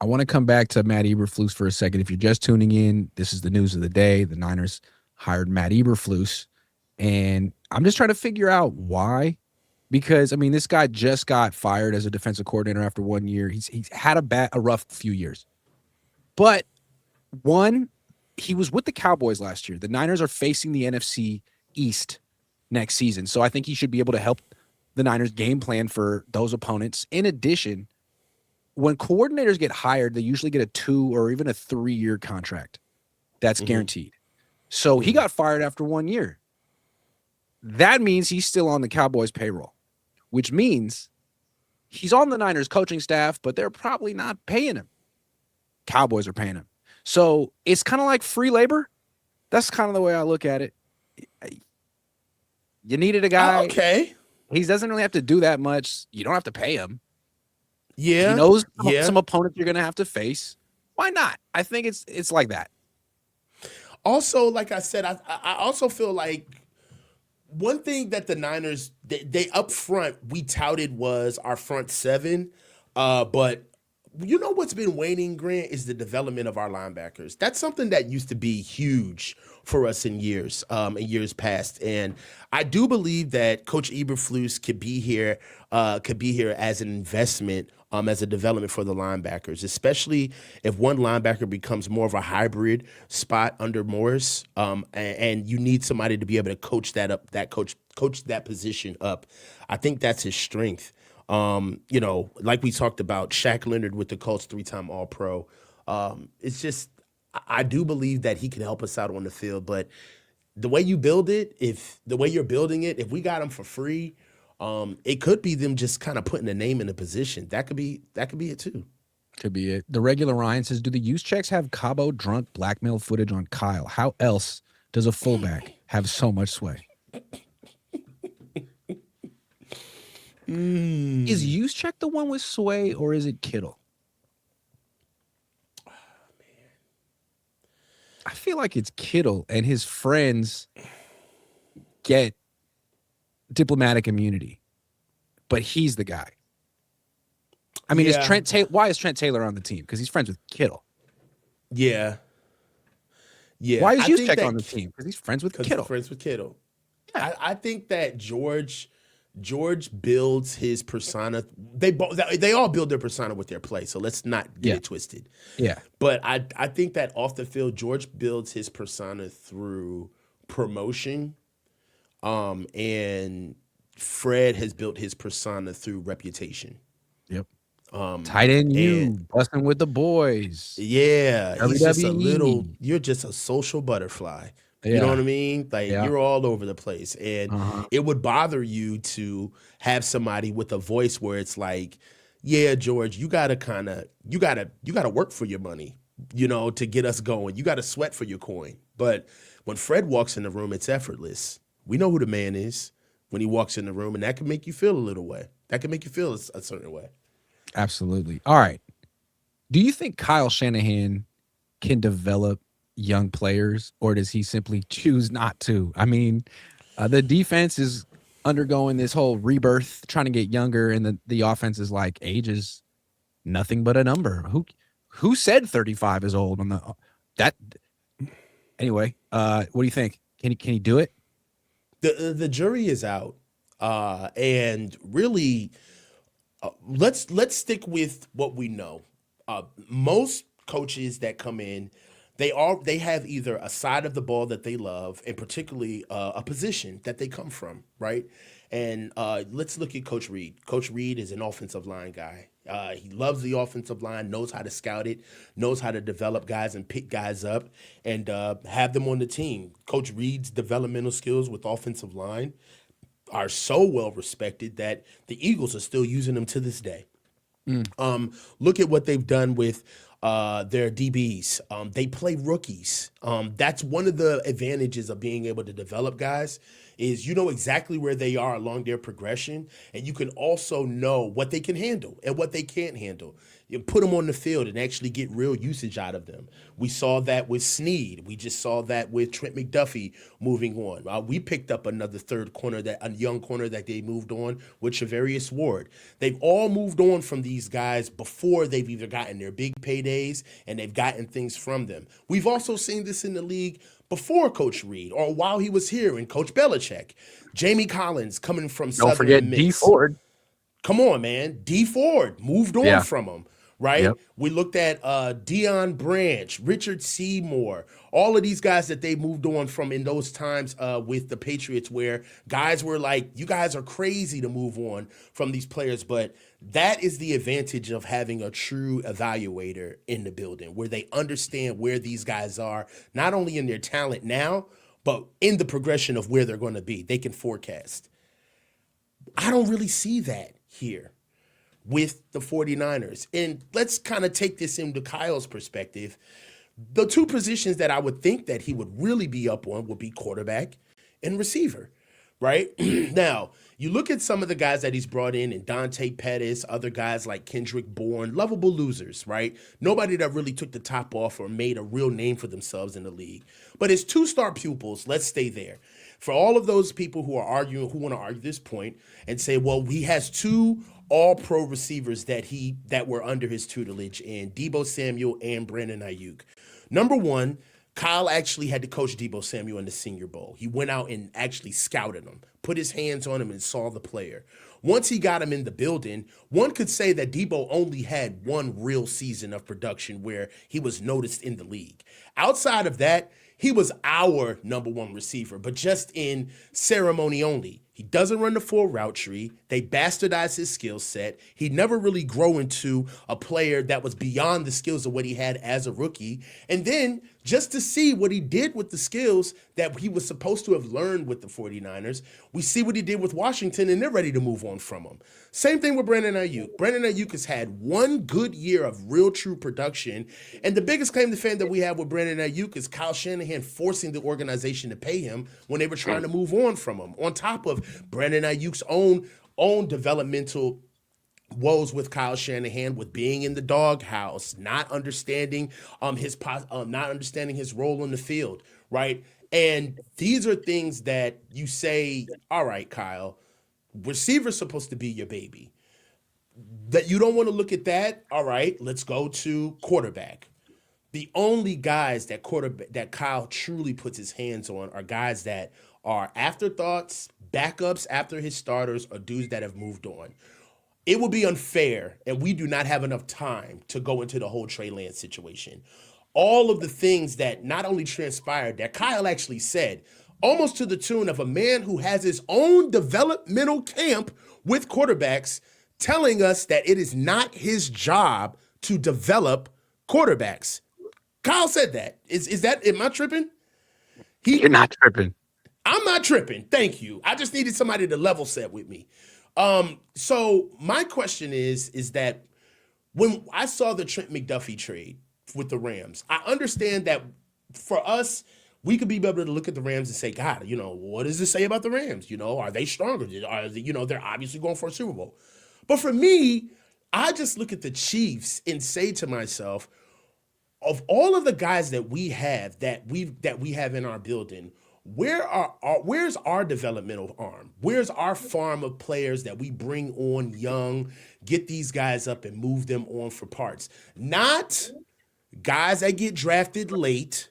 I want to come back to Matt Eberflus for a second. If you're just tuning in, this is the news of the day. The Niners hired Matt Eberflus, and I'm just trying to figure out why. Because I mean, this guy just got fired as a defensive coordinator after 1 year. He's had a rough few years, but one, he was with the Cowboys last year. The Niners are facing the NFC East next season, so I think he should be able to help the Niners game plan for those opponents. In addition, when coordinators get hired, they usually get a 2 or even a 3-year contract that's guaranteed. So he got fired after 1 year. That means he's still on the Cowboys payroll, which means he's on the Niners coaching staff, but they're probably not paying him. Cowboys are paying him. So it's kind of like free labor. That's kind of the way I look at it. You needed a guy. Okay. He doesn't really have to do that much. You don't have to pay him. Yeah. He knows some opponents you're going to have to face. Why not? I think it's like that. Also, like I said, I also feel like one thing that the Niners, they up front, we touted was our front seven. But you know what's been waning, Grant, is the development of our linebackers. That's something that used to be huge for us in years past. And I do believe that Coach Eberflus could be here as an investment, as a development for the linebackers, especially if one linebacker becomes more of a hybrid spot under Morris, and you need somebody to be able to coach that up, coach that position up. I think that's his strength. Like we talked about, Shaq Leonard with the Colts, 3-time All-Pro. It's just, I do believe that he can help us out on the field, but the way you build it, if we got him for free, it could be them just kind of putting a name in a position. That could be it too. Could be it. The regular Ryan says, do the use checks have Cabo drunk blackmail footage on Kyle? How else does a fullback have so much sway? Is use check the one with sway or is it Kittle? Oh, man. I feel like it's Kittle and his friends get diplomatic immunity, but he's the guy. I mean, why is Trent Taylor on the team? Because he's friends with Kittle. Yeah. Why is Juszczyk on the team? Because he's friends with Kittle. Yeah. I think that George builds his persona. They all build their persona with their play. So let's not get it twisted. Yeah. But I think that off the field, George builds his persona through promotion. And Fred has built his persona through reputation. Yep. Tight end, busting with the boys. Yeah. He's just you're just a social butterfly. Yeah. You know what I mean? Like you're all over the place. And it would bother you to have somebody with a voice where it's like, yeah, George, you gotta work for your money, to get us going. You gotta sweat for your coin. But when Fred walks in the room, it's effortless. We know who the man is when he walks in the room, and that can make you feel a little way. That can make you feel a certain way. Absolutely. All right. Do you think Kyle Shanahan can develop young players, or does he simply choose not to? I mean, the defense is undergoing this whole rebirth, trying to get younger, and the offense is like, age is nothing but a number. Who said 35 is old on that? Anyway, what do you think? Can he do it? The jury is out, and really, let's stick with what we know. Most coaches that come in, they have either a side of the ball that they love, and particularly a position that they come from, right? And let's look at Coach Reid. Coach Reid is an offensive line guy. He loves the offensive line, knows how to scout it, knows how to develop guys and pick guys up and have them on the team. Coach Reid's developmental skills with offensive line are so well respected that the Eagles are still using them to this day. Look at what they've done with their DBs. They play rookies. That's one of the advantages of being able to develop guys is you know exactly where they are along their progression, and you can also know what they can handle and what they can't handle. You put them on the field and actually get real usage out of them. We saw that with Snead. We just saw that with Trent McDuffie moving on. We picked up another third corner, that a young corner that they moved on with Shavarius Ward. They've all moved on from these guys before they've either gotten their big paydays and they've gotten things from them. We've also seen this in the league before Coach Reed or while he was here and Coach Belichick. Jamie Collins coming from Don't Southern forget D Miss. Ford. Come on, man. D Ford moved on Yeah. from him, right? Yep. We looked at Deion Branch, Richard Seymour, all of these guys that they moved on from in those times with the Patriots where guys were like, you guys are crazy to move on from these players. But that is the advantage of having a true evaluator in the building where they understand where these guys are, not only in their talent now, but in the progression of where they're going to be. They can forecast. I don't really see that here with the 49ers. And let's kind of take this into Kyle's perspective. The two positions that I would think that he would really be up on would be quarterback and receiver, right? Now, you look at some of the guys that he's brought in and Dante Pettis, other guys like Kendrick Bourne, lovable losers, right? Nobody that really took the top off or made a real name for themselves in the league. But his two-star pupils, let's stay there. For all of those people who are arguing, who want to argue this point and say, well, he has two all-pro receivers that were under his tutelage in Deebo Samuel and Brandon Ayuk. Number one, Kyle actually had to coach Deebo Samuel in the Senior Bowl. He went out and actually scouted him, put his hands on him and saw the player. Once he got him in the building, one could say that Deebo only had one real season of production where he was noticed in the league. Outside of that, he was our number one receiver, but just in ceremony only. He doesn't run the full route tree. They bastardized his skill set. He never really grew into a player that was beyond the skills of what he had as a rookie. And then just to see what he did with the skills that he was supposed to have learned with the 49ers, we see what he did with Washington, and they're ready to move on from him. Same thing with Brandon Ayuk. Brandon Ayuk has had one good year of real true production. And the biggest claim to fame that we have with Brandon Ayuk is Kyle Shanahan forcing the organization to pay him when they were trying to move on from him. On top of Brandon Ayuk's own developmental woes with Kyle Shanahan, with being in the doghouse, not understanding his role on the field, right? And these are things that you say, all right, Kyle, receiver's supposed to be your baby. That you don't want to look at that. All right, let's go to quarterback. The only guys that Kyle truly puts his hands on are guys that are afterthoughts, backups after his starters, or dudes that have moved on. It would be unfair, and we do not have enough time to go into the whole Trey Lance situation. All of the things that not only transpired, that Kyle actually said, almost to the tune of a man who has his own developmental camp with quarterbacks, telling us that it is not his job to develop quarterbacks. Kyle said that. Am I tripping? You're not tripping. I'm not tripping. Thank you. I just needed somebody to level set with me. So my question is that when I saw the Trent McDuffie trade with the Rams, I understand that for us, we could be able to look at the Rams and say, God, what does this say about the Rams? Are they stronger? They're obviously going for a Super Bowl. But for me, I just look at the Chiefs and say to myself, of all of the guys that we have that we have in our building, where's our developmental arm? Where's our farm of players that we bring on young, get these guys up and move them on for parts? Not guys that get drafted late,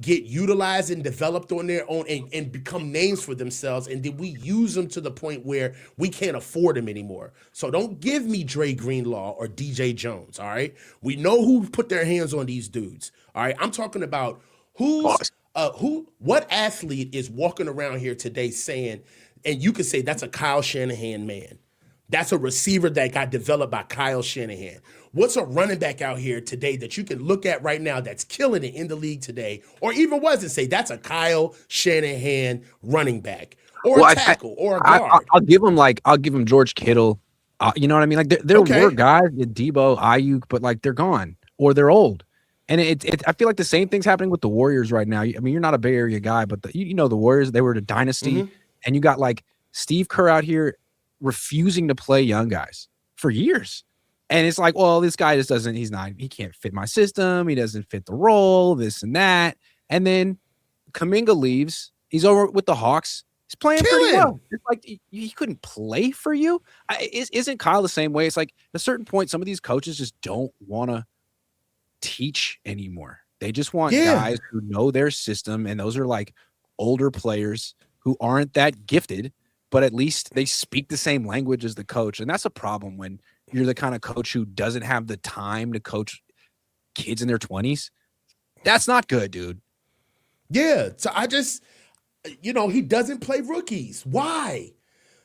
get utilized and developed on their own and become names for themselves, and then we use them to the point where we can't afford them anymore. So don't give me Dre Greenlaw or DJ Jones, all right? We know who put their hands on these dudes, all right? I'm talking about what athlete is walking around here today saying, and you could say that's a Kyle Shanahan man. That's a receiver that got developed by Kyle Shanahan. What's a running back out here today that you can look at right now that's killing it in the league today, or even was and say that's a Kyle Shanahan running back, or a tackle, or a guard? I'll give him George Kittle. You know what I mean? Like there Okay. were guys, Debo, Ayuk, but like they're gone. or they're old. And I feel like the same thing's happening with the Warriors right now. I mean, you're not a Bay Area guy, but you know the Warriors, they were a dynasty, and you got like Steve Kerr out here refusing to play young guys for years. And it's like, well, this guy just doesn't, he can't fit my system. He doesn't fit the role, this and that. And then Kuminga leaves. He's over with the Hawks. He's playing pretty well. It's like he couldn't play for you. Isn't Kyle the same way? It's like at a certain point, some of these coaches just don't want to teach anymore. They just want guys who know their system, and those are like older players who aren't that gifted, but at least they speak the same language as the coach. And that's a problem when you're the kind of coach who doesn't have the time to coach kids in their 20s. That's not good, dude. Yeah. So I just, he doesn't play rookies. Why?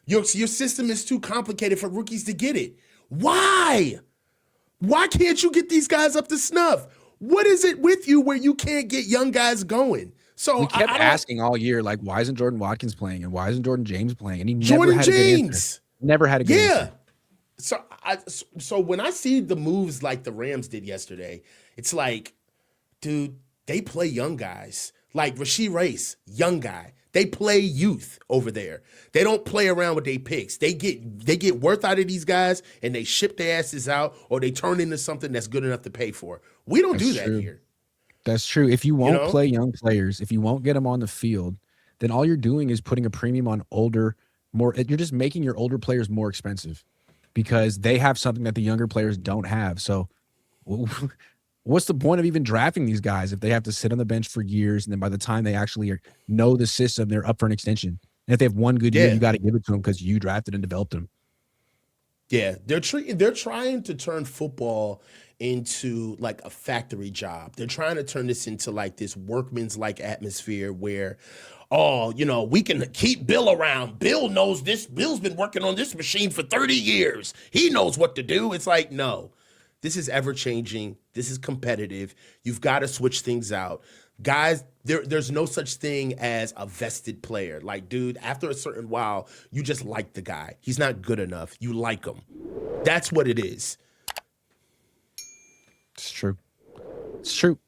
Your system is too complicated for rookies to get it. Why? Why can't you get these guys up to snuff? What is it with you where you can't get young guys going? So we kept asking all year, like, why isn't Jordan Watkins playing and why isn't Jordan James playing? And he Jordan James never had a good answer. So when I see the moves like the Rams did yesterday, it's like, dude, they play young guys. Like Rashee Rice, young guy. They play youth over there. They don't play around with their picks. They get worth out of these guys and they ship their asses out or they turn into something that's good enough to pay for. We don't do that here. That's true. If you won't play young players, if you won't get them on the field, then all you're doing is putting a premium on you're just making your older players more expensive because they have something that the younger players don't have. So what's the point of even drafting these guys if they have to sit on the bench for years and then by the time they actually know the system, they're up for an extension? And if they have one good year, you got to give it to them because you drafted and developed them. Yeah, they're trying to turn football into like a factory job. They're trying to turn this into like this workman's like atmosphere where, we can keep Bill around. Bill knows this. Bill's been working on this machine for 30 years. He knows what to do. It's like, no, this is ever changing. This is competitive. You've got to switch things out. Guys, there's no such thing as a vested player. Like, dude, after a certain while, you just like the guy. He's not good enough. You like him. That's what it is. It's true. It's true.